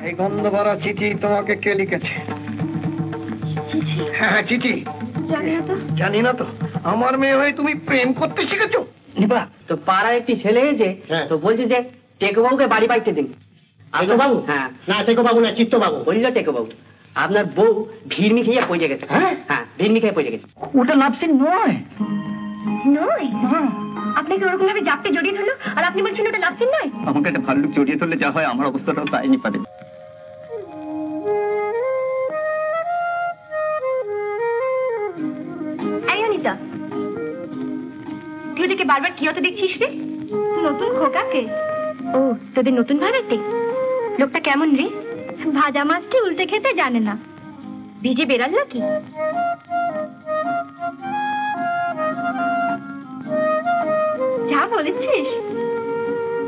এই গন্ধ ভরা চিঠি তোমাকে কে লিখেছে? হ্যাঁ হ্যাঁ, চিঠি। জানি না তো। আমার মেয়ে হয়ে তুমি প্রেম করতে শিখেছো? তো পাড়ায় একটি ছেলে এসে তো বলছে যে টেকো বাবুকে বাড়ি পাইতে দিন। টেকো বাবু? হ্যাঁ। না টেকো বাবু না, চিত্ত বাবু। বলল টেকো বাবু আপনার বউ ভিড়মি খেয়ে পড়ে গেছে। হ্যাঁ হ্যাঁ, ভিড়মি খেয়ে পড়ে গেছে। ওটা লাভ সিন নয়। নয়? আপনাকে ওরকম ভাবে জাপটে জড়িয়ে ধরলো আর আপনি বলছেন ওটা লাভ সিন নয়? আমাকে একটা ভাল্লুক জড়িয়ে ধরলে যা হয় আমার অবস্থাটাও তাই নি পারে। এই অনিতা, তুই ওদেরকে বারবার কি হতে দেখছিস রে? নতুন খোকাকে? ও, তোদের নতুন ভাড়াতে? লোকটা কেমন রে? ভাজা মাছটি উল্টে খেতে জানে না, ভিজে বেড়াল নাকি? যা বলেছিস,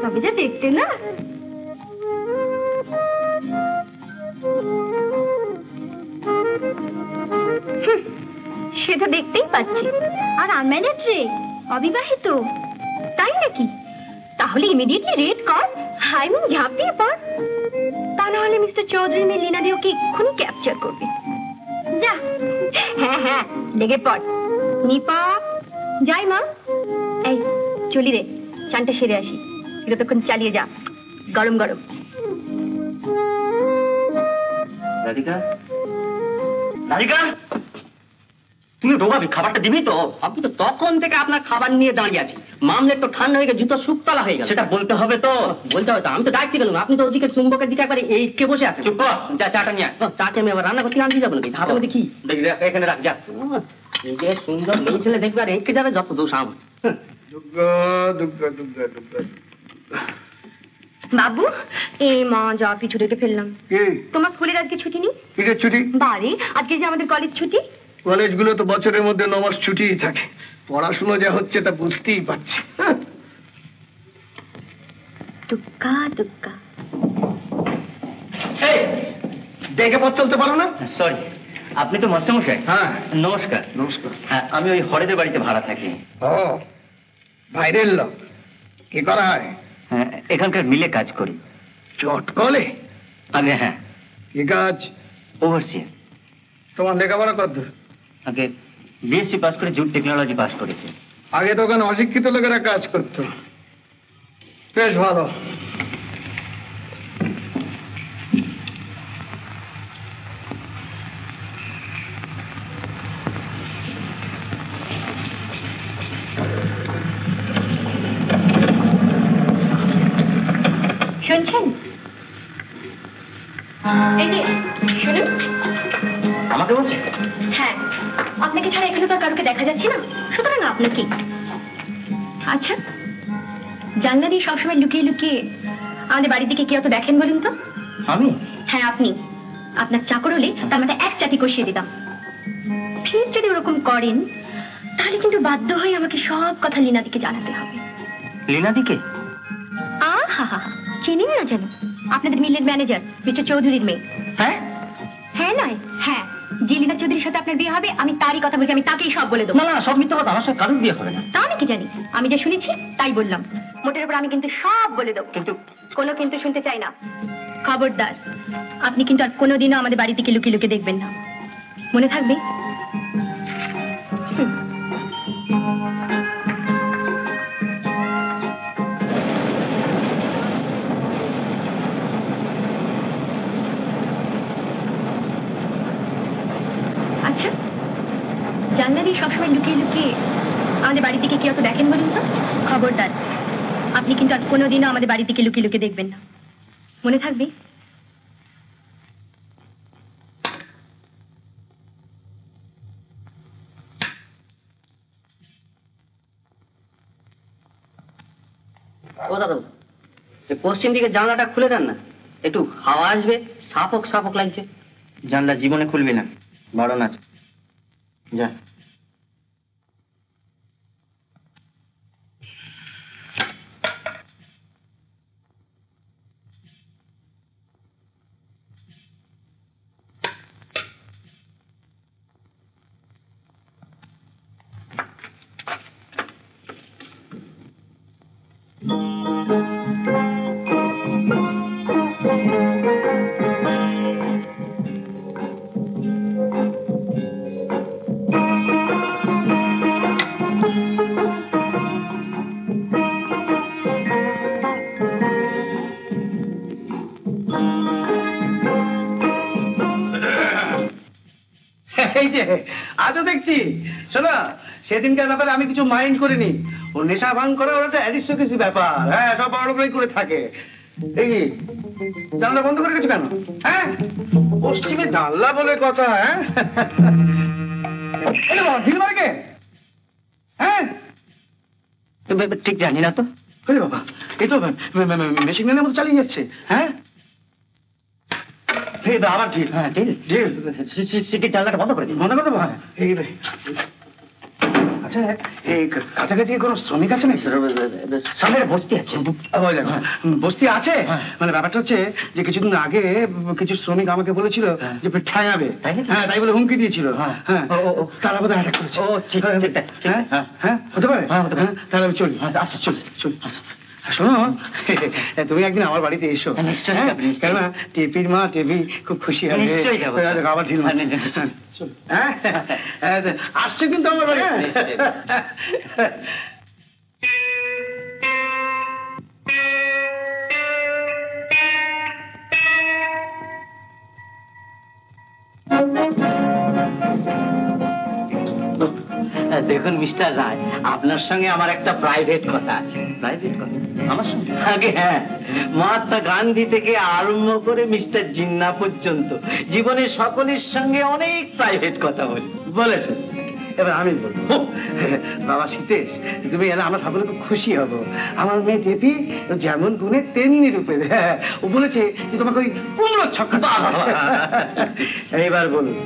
তবে যা দেখতে না। সে তো দেখতেই পাচ্ছি। আর আনম্যারিড রে, অবিবাহিত, তাই নাকি? তাহলে ইমিডিয়েটলি রেড কর, হাই মিন ঝাঁপিয়ে পড়। তা না হলে মিস্টার চৌধুরী মেয়ে লীনা দিওকে এক্ষুনি ক্যাপচার করবে। যা। হ্যাঁ হ্যাঁ, লেগে পড়। নিপা, যাই মা। এই চলি রে, চানটা সেরে আসি। যতক্ষণ চালিয়ে যা, গরম গরম। রাধিকা, রাধিকা, তুমি ডোবাবি, খাবারটা দিবি তো? আপনি তো তখন থেকে আপনার খাবার নিয়ে দাঁড়িয়ে আছি। মামলে তো ঠান্ডা হয়ে গেছে, জুতো শুকতলা হয়ে গেল। সেটা বলতে হবে তো। বলতে হবে তো, আমি তো দায়িত্ব গেলাম। আপনি তো ওদিকে চুম্বকের দিকে একবারে এই কে বসে আছেন। চুপ কর, যা চাটা নিয়ে আয়। চাকে আমি আবার রান্না করতে আনতে যাবো নাকি? ধাপে দেখি, দেখি এখানে রাখ, যা। নিজে সুন্দর মেয়ে ছেলে দেখবে আর এঁকে যাবে, যত দোষ আমার। বাবু, এই মা যা পিছু রেখে ফেললাম। তোমার স্কুলের আজকে ছুটি নেই? কিসের ছুটি? বাড়ি, আজকে যে আমাদের কলেজ ছুটি। কলেজগুলো তো বছরের মধ্যে 9 মাস ছুটিই থাকে। পড়াশুনো যা হচ্ছে তা বুঝতেই পারছি। টুক্কা টুক্কা। দেখে পথ চলতে পারো না? সরি, আপনি তো মাস্টারমশাই? হ্যাঁ। নমস্কার। নমস্কার। হ্যাঁ, আমি ওই হরেদের বাড়িতে ভাড়া থাকি। ও, বাইরের লোক। কি করা হয়? হ্যাঁ, এখানকার মিলে কাজ করি। চটকলে? আগে হ্যাঁ। কি কাজ? ওভারসিয়ার। তোমার লেখাপড়া কত? আগে বিএসসি পাস করে জুট টেকনোলজি পাস করেছি। আগে তো ওখানে অশিক্ষিত লোকেরা কাজ করতো। বেশ ভালো। শুনছেন? এই যে শুনুন। আমাকে বলছে? হ্যাঁ, আপনাকে ছাড়া এখানে তো আর কাউকে দেখা যাচ্ছে না, সুতরাং আপনাকে। আচ্ছা, জানলা দিয়ে সবসময় লুকিয়ে লুকিয়ে আমাদের বাড়ির দিকে কে অত দেখেন বলুন তো? আমি? হ্যাঁ আপনি। আপনার চাকর হলে তার মাথায় এক চাটি কষিয়ে দিতাম। ঠিক যদি ওরকম করেন তাহলে কিন্তু বাধ্য হয়ে আমাকে সব কথা লীনাদিকে জানাতে হবে। লীনাদিকে? আহা, চিনেন না যেন? আপনাদের মিলের ম্যানেজার মিস্টার চৌধুরীর মেয়ে। হ্যাঁ হ্যাঁ নয় হ্যাঁ, যে লীনা চৌধুরীর সাথে আপনার বিয়ে হবে আমি তারই কথা বলছি। আমি তাকেই সব বলে দেবো। না না, সব মিথ্যা কথা। আমার সাথে কারোর বিয়ে হবে না। তা আমি কি জানি? আমি যা শুনেছি তাই বললাম। মোটের উপর আমি কিন্তু সব বলে দেবো। কিন্তু কোনো কিন্তু শুনতে চাই না। খবরদার, আপনি কিন্তু আর কোনোদিনও আমাদের বাড়ি থেকে লুকিয়ে লুকিয়ে দেখবেন না, মনে থাকবে? আচ্ছা, জানলা দিয়ে সবসময় লুকিয়ে লুকিয়ে আমাদের বাড়ি থেকে কি অত দেখেন বলুন তো? খবরদার, আপনি কিন্তু আর কোনোদিনও আমাদের বাড়ি থেকে লুকিয়ে লুকিয়ে দেখবেন না, মনে থাকবে? ও দাদা, পশ্চিম দিকে জানলাটা খুলে দেন না, একটু হাওয়া আসবে। সাফক সাফক লাগছে। জানলা জীবনে খুলবি না, বারণ আছে। যা। এই যে আজও দেখছি, শোনো, সেদিনকার ব্যাপারে আমি কিছু মাইন্ড করিনি। ও নেশা ভাঙ করে, ওরা একটা অ্যারিস্টোক্রেসি ব্যাপার। হ্যাঁ, সব বড় করে থাকে। দেখি জানলা বন্ধ করে গেছো কেন? হ্যাঁ, পশ্চিমে জানলা বলে কথা। হ্যাঁ, ঢিল মারে কে? হ্যাঁ, ঠিক জানি না তো। আরে বাবা, এই তো মেশিন গানের মতো চালিয়ে যাচ্ছে। হ্যাঁ, আবার ঢিল। হ্যাঁ, ঢিল ঢিল। সিটির জানলাটা বন্ধ করে দিন। মনে করতে হ্যাঁ, এই রে। আচ্ছা, এই কাছাকাছি কোনো শ্রমিক আছে নাকি? সামনে বস্তি আছে। বস্তি আছে? মানে ব্যাপারটা হচ্ছে যে কিছুদিন আগে কিছু শ্রমিক আমাকে বলেছিল যে ঠ্যাঙাবে। হ্যাঁ, তাই বলে হুমকি দিয়েছিল। হ্যাঁ, তারা বোধহয় অ্যাটাক করেছে। ও ঠিক। হ্যাঁ, হতে পারে। তাহলে আমি চলি। আচ্ছা, চলি। শোনো, তুমি একদিন আমার বাড়িতে এসো। কেননা টেপির মা টেপি খুব খুশি হবে। আবার ঢিল আসছে কিন্তু আমার বাড়ি। দেখুন মিস্টার রায়, আপনার সঙ্গে আমার একটা প্রাইভেট কথা আছে। প্রাইভেট কথা আমার সঙ্গে? আগে হ্যাঁ, মহাত্মা গান্ধী থেকে আরম্ভ করে মিস্টার জিন্না পর্যন্ত জীবনের সকলের সঙ্গে অনেক প্রাইভেট কথা বলি। বলেছেন, এবার আমি বলবো। বাবা সীতেশ, তুমি এলে আমরা সকলে খুব খুশি হব। আমার মেয়ে টেপি যেমন গুণে তেমনি রূপে। হ্যাঁ, ও বলেছে যে তোমাকে ওই কুমড়োর ছক্কা। এইবার বলুন।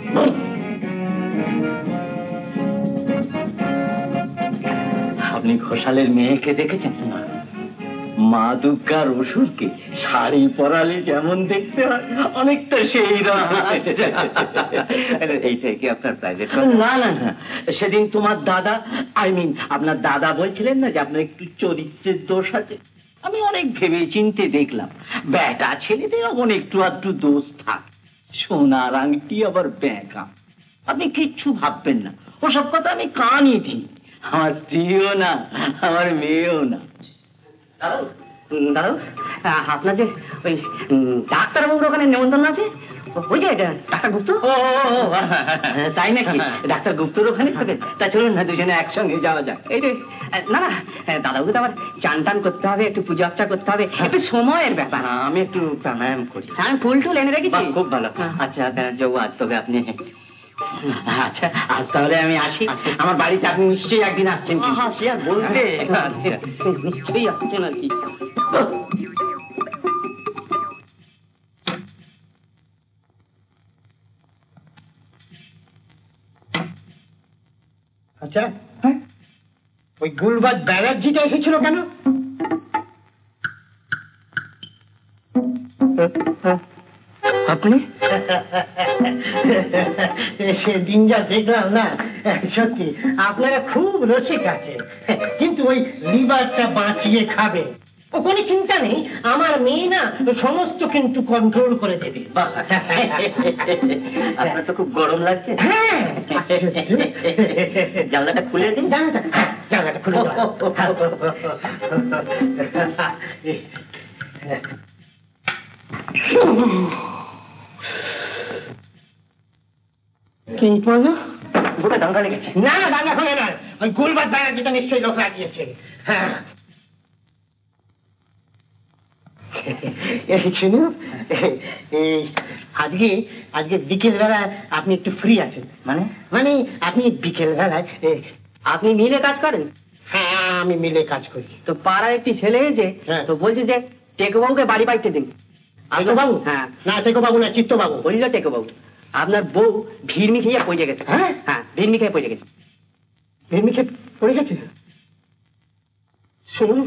আপনি ঘোষালের মেয়েকে দেখেছেন না? মা দুর্গার অসুরকে শাড়ি পরালে যেমন দেখতে হয়, অনেকটা সেই এইটাই কি আপনার প্রাইভেট? না, সেদিন তোমার দাদা, আপনার দাদা বলছিলেন না যে আপনার একটু চরিত্রের দোষ আছে। আমি অনেক ভেবে চিনতে দেখলাম বেটা ছেলেদের এমন একটু আধটু দোষ থাক। সোনার আংটি আবার ব্যাঁকা। আপনি কিচ্ছু ভাববেন না, ওসব কথা আমি কানই দিই। আমার স্ত্রীও না, আমার মেয়েও না। দাদু, আপনাদের ওই ডাক্তারবাবুর ওখানে নেমন্তন্ন আছে? ওই যে ডাক্তার গুপ্ত। তাই নাকি? ডাক্তার গুপ্তর ওখানে থাকে? তা চলুন না, দুজনে একসঙ্গে যাওয়া যাক। এই রে, না দাদাবু তো আবার চান টান করতে হবে, একটু পূজা অর্চা করতে হবে, একটু সময়ের ব্যাপার। আমি একটু প্রাণায়াম করি। আমি ফুল টুল এনে রেখেছি। খুব ভালো। আচ্ছা যাবো আজ, তবে আপনি। আচ্ছা, আজ তাহলে আমি আসি। আমার বাড়িতে আপনি নিশ্চয়ই একদিন আসছেন। সে আর বলতে, নিশ্চয়ই আসছেন আর কি। আচ্ছা, হ্যাঁ, ওই গুলবাজ ব্যানার্জিটা এসেছিল কেন? আপনি? সেদিন যা দেখলাম না, সত্যি আপনারা খুব রসিক আছে, কিন্তু ওই লিভারটা বাঁচিয়ে খাবে ও কোনো চিন্তা নেই। আমার মেয়ে না সমস্ত কিন্তু কন্ট্রোল করে দেবে। আপনার তো খুব গরম লাগছে। হ্যাঁ, জানলাটা খুলে দিন। জানলাটা খুলে দাও। কি বলো? বুকে দাঙ্গা লেগেছে? না, দাঙ্গা খুলে নয়, ওই গুলবাজ ব্যানার্জিটা নিশ্চয়ই লোক লাগিয়েছে। হ্যাঁ, শুনুন, আজকে বিকেল বেলায় আপনি একটু ফ্রি আছেন? মানে আপনি বিকেল বেলায় আপনি মিলে কাজ করেন? হ্যাঁ, আমি মিলে কাজ করি। তো পাড়ার একটি ছেলে এসে তো বলছে যে টেকোবাবুকে বাড়ি বাইতে দিন। বাবু? হ্যাঁ। না, টেকোবাবু না, চিত্তবাবু। বলিল টেকোবাবু, আপনার বউ ভিড়মি খেয়ে পড়ে গেছে। হ্যাঁ, ভিড়মি খেয়ে পড়ে গেছে। ভিড়মি খেয়ে পড়ে গেছে? শুনুন,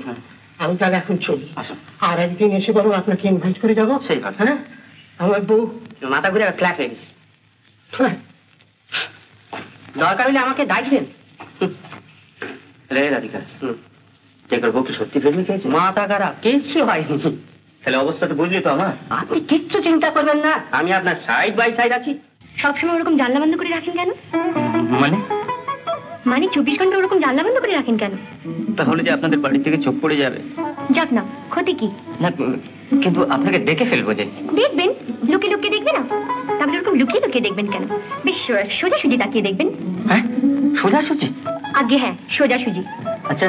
আমি তাহলে এখন চলি। আর একদিন এসে বলো আপনাকে ইনভাইট করে যাবো। সেই কথা। হ্যাঁ, আমার বউ মাথা ঘুরে ফ্ল্যাট হয়ে গেছে। দরকার হলে আমাকে ডাকবেন। রে রাধিকা, টেকোর বউ কি সত্যি ভিড়মি খেয়েছে? মাথা খারাপ, কিচ্ছু হয়নি। তাহলে অবস্থাটা বুঝলি তো আমার? আপনি কিচ্ছু চিন্তা করবেন না, আমি আপনার সাইড বাই সাইড আছি। সবসময় ওরকম জানলা বন্ধ করে রাখেন কেন? মানে 24 ঘন্টা ওরকম জানলা বন্ধ করে রাখেন কেন? তাহলে যে আপনাদের বাড়ি থেকে চোখ পড়ে যাবে। যাক না, ক্ষতি কি? না, কিন্তু আপনাকে দেখে ফেলবো যে। দেখবেন, লুকিয়ে লুকিয়ে দেখবেন না? তাহলে ওরকম লুকিয়ে লুকিয়ে দেখবেন কেন? বেশ সোজাসুজি তাকিয়ে দেখবেন। হ্যাঁ, সোজাসুজি? আগে হ্যাঁ, সোজাসুজি। আচ্ছা,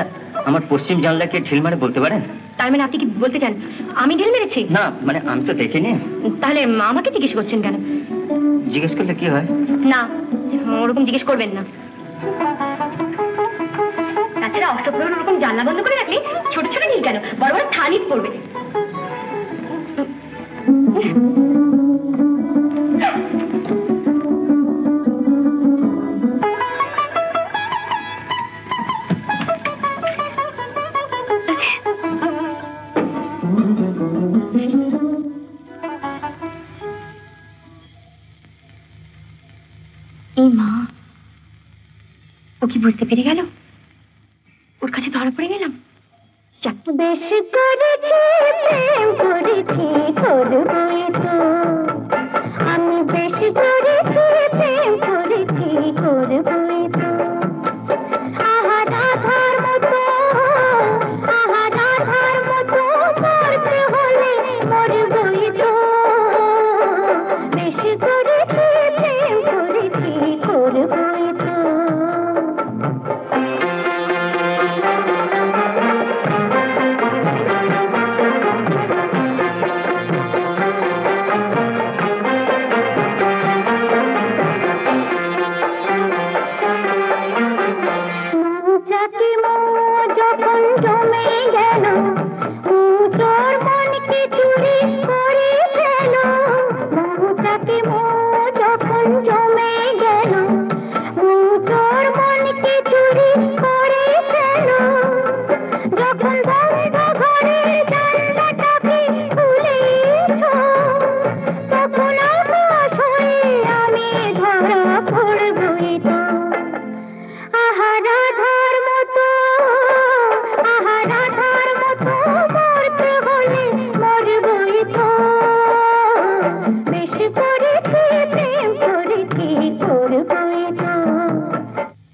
আমার পশ্চিম জানলাকে ঢিল মারে বলতে পারেন? তার মানে আপনি কি বলতে চান আমি ঢিল মেরেছি? না, মানে আমি তো দেখিনি। তাহলে আমাকে জিজ্ঞেস করছেন কেন? জিজ্ঞেস করলে কি হয়? না, ওরকম জিজ্ঞেস করবেন না। তাছাড়া অষ্টপ্রহর ওরকম জানলা বন্ধ করে রাখলে ছোট ছোট ঢিল কেন, বড় বড় থালিত পড়বে। এই মা, ও কি বুঝতে পেরে গেল? ওর কাছে ধরা পড়ে গেলাম। বেশ করেছি প্রেম করেছি করবই তো, আমি বেশ করেছি প্রেম করেছি করবই তো। আহা রাধার মতো, আহা রাধার মতো মরতে হলে মরবই তো। বেশ করেছি প্রেম করেছি করবই তো।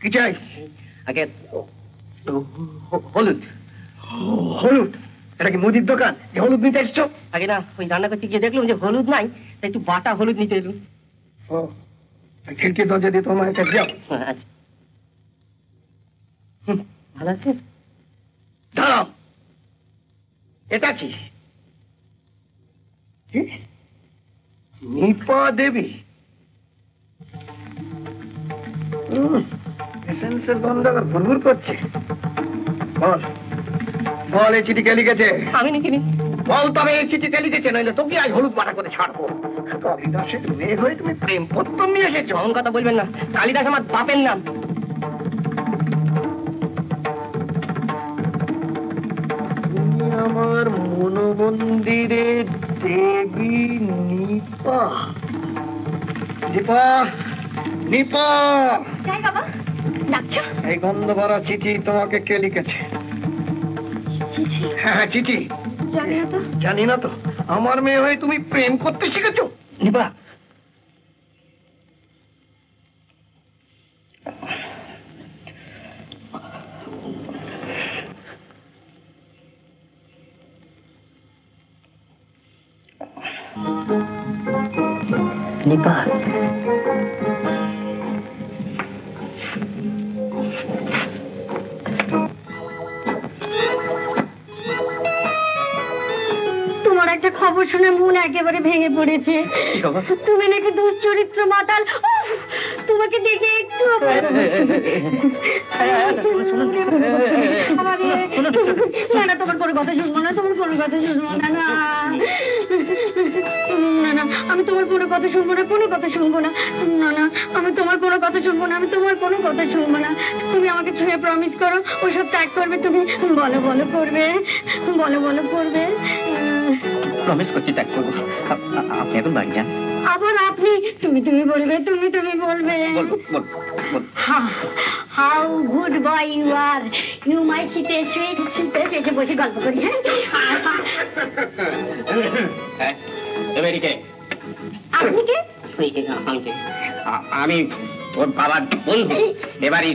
কি চাই? আগে হলুদ। হলুদ? এটা কি মুদির দোকান যে হলুদ নিতে এসছো? আগে না, ওই রান্না করতে গিয়ে দেখলাম যে হলুদ নাই, তাই একটু বাটা হলুদ নিতে এলুম। ও, খিড়কি দরজা দিয়ে তোমার কাছে যাও। আচ্ছা, ভালো আছে? দাঁড়াও, এটা কি? কি? নিপা দেবী? এসেন্সের গন্ধ আবার ভুরভুর করছে। বল বল, এই চিঠি কে লিখেছে? আমি লিখিনি। বল তবে এই চিঠি কে লিখেছে, নইলে তোকে আজ হলুদ বাটা করে ছাড়বো। কালিদাসের মেয়ে হয়ে তুমি প্রেম পত্র নিয়ে এসেছো? এমন কথা বলবেন না, কালিদাস আমার বাপের নাম। তুমি আমার মনোমন্দিরে দেবী নিপা। নিপা, নিপা, যাই বাবা, ডাকছো? এই গন্ধ ভরা চিঠি তোমাকে কে লিখেছে? হ্যাঁ হ্যাঁ, চিঠি। জানি না তো। জানি না তো? আমার মেয়ে হয়ে তুমি প্রেম করতে শিখেছো? নিপা, নিপা, তোমার একটা খবর শুনে মন একেবারে ভেঙে পড়েছে। কি খবর? তুমি নাকি দুশ্চরিত্র মাতাল। উফ, তোমাকে দেখে একটু না না, তোমার কোনো কথা শুনবো না, তোমার কোনো কথা শুনবো না। না না না, আমি তোমার কোনো কথা শুনবো না, কোনো কথা শুনবো না। না না, আমি তোমার কোনো কথা শুনবো না, আমি তোমার কোনো কথা শুনবো না। তুমি আমাকে ছুঁয়ে প্রমিস করো ওসব ত্যাগ করবে। তুমি বলো বলো করবে, বলো বলো করবে। প্রমিস করছি ত্যাগ করবো। আপনি এখন বাড়ি যান। আবার আপনি? তুমি তুমি বলবে, তুমি তুমি বলবে। বলবো বলবো বলবো। How good boy you are. You my সিটে এসে বসে গল্প করি। হ্যাঁ, আমেরিকা। আপনি কে? আমি তোর বাবার বন্ধু, এবারই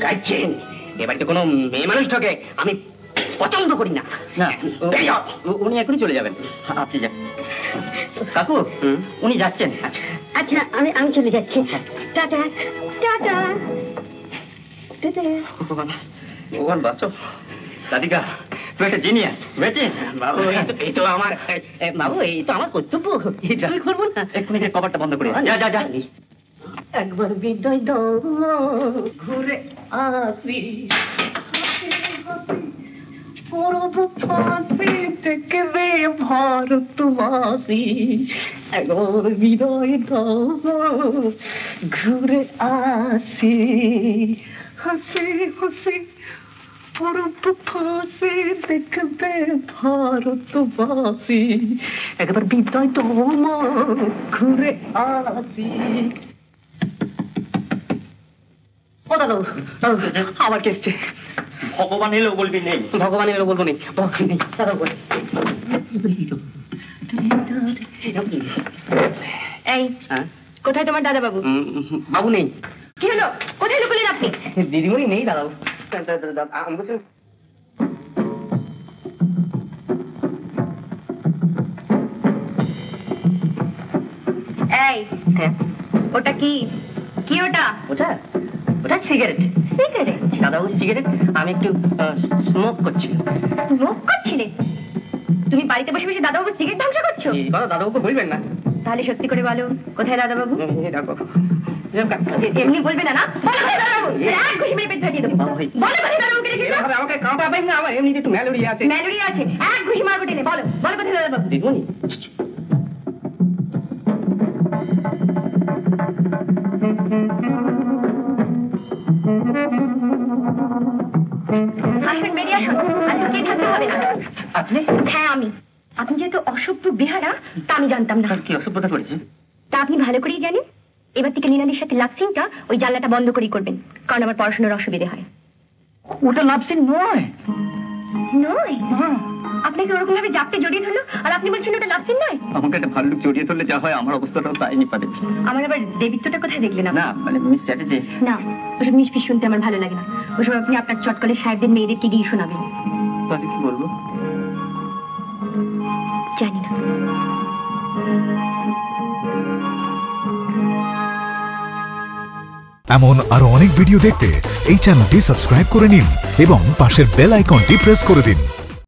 গাইছেন। এবারে তো কোনো মেয়ে মানুষ ঠকে, আমি পছন্দ করি না। না, উনি এখনই চলে যাবেন, আপনি যান। কাকু, উনি যাচ্ছেন। আচ্ছা, আমি চলে যাচ্ছি। Tata tata tata. ভগবান বাঁচো। রাধিকা, তুই একটা জিনিয়াস, বুঝেছিস? বাবু, এই তো আমার বাবু, এই তো আমার কর্তব্য, এই করবো না। এক্ষুনি যে কভারটা বন্ধ করে যা যা যা। একবার বিদায় দাও, ঘুরে আসি, পূর্ব ফাঁসি দেখবে ভারতবাসী। একবার বিদায় দাও, ঘুরে আসি, হাসি হাসি পূর্ব ফাঁসি দেখবে ভারতবাসী। একবার বিদায় দাও, ঘুরে আসি। আবার কে এসছে? ভগবান এলেও বলবি নেই, ভগবান এলো বলবো নেই, ভগবান নেই। এই, কোথায় তোমার দাদা বাবু? বাবু নেই। কি হলো? কোথায় লুকলেন আপনি? দিদিমণি নেই দাদা। আমি বলছি এই, ওটা কি? কি ওটা? ওটা ওটা সিগারেট। সিগারেট? দাদাবাবু সিগারেট, আমি একটু স্মোক করছি। স্মোক করছিলে? তুমি বাড়িতে বসে বসে দাদাবাবু সিগারেট ধ্বংস করছো? এই কথা দাদাবাবুকে বলবেন না। তাহলে সত্যি করে বলো, কোথায় দাদাবাবু? দেখো, এমনি বলবে না, না? বলো কোথায় দাদাবাবু? এক ঘুষি মেরে পেট ফাটিয়ে দেবো। বাবা, বলো কোথায় দাদাবাবুকে রেখেছো? আমাকে কাঁপাবেন না, আমার এমনিতে একটু ম্যালেরিয়া আছে। ম্যালেরিয়া আছে, এক ঘুষি মারবো টেনে। বলো, বলো কোথায় দাদাবাবু? দিদিমণি, আসবেন, বেরিয়ে আসুন। আর লুকিয়ে থাকতে হবে না। আপনি? হ্যাঁ, আমি। আপনি যেহেতু অসভ্য বেহারা, তা আমি জানতাম না। কি অসভ্যতা করেছে? তা আপনি ভালো করেই জানেন। এবার থেকে নীনাদির সাথে লাভসিংটা ওই জানলাটা বন্ধ করেই করবেন, কারণ আমার পড়াশোনার অসুবিধে হয়। ওটা লাভসিং নয়। নয়? আপনাকে ওরকম ভাবে জাপটে জড়িয়ে ধরলো, আর আপনি বলছেন ওটা লাভসিং নয়? আমাকে একটা ভাল্লুক জড়িয়ে ধরলে যা হয়, আমার অবস্থাটাও তাই নিপাতে। আমার আবার দেবিত্বটা কোথায় দেখলেন? না, মানে মিস চ্যাটার্জি। না, ওসব মিশফিস শুনতে আমার ভালো লাগে না। ওসব আপনি আপনার চটকলে সাহেবদের মেয়েদেরকে গিয়ে শোনাবেন। তাহলে কি বলবো? জানি না। এমন আরো অনেক ভিডিও দেখতে এই চ্যানেলটি সাবস্ক্রাইব করে নিন এবং পাশের বেল আইকনটি প্রেস করে দিন।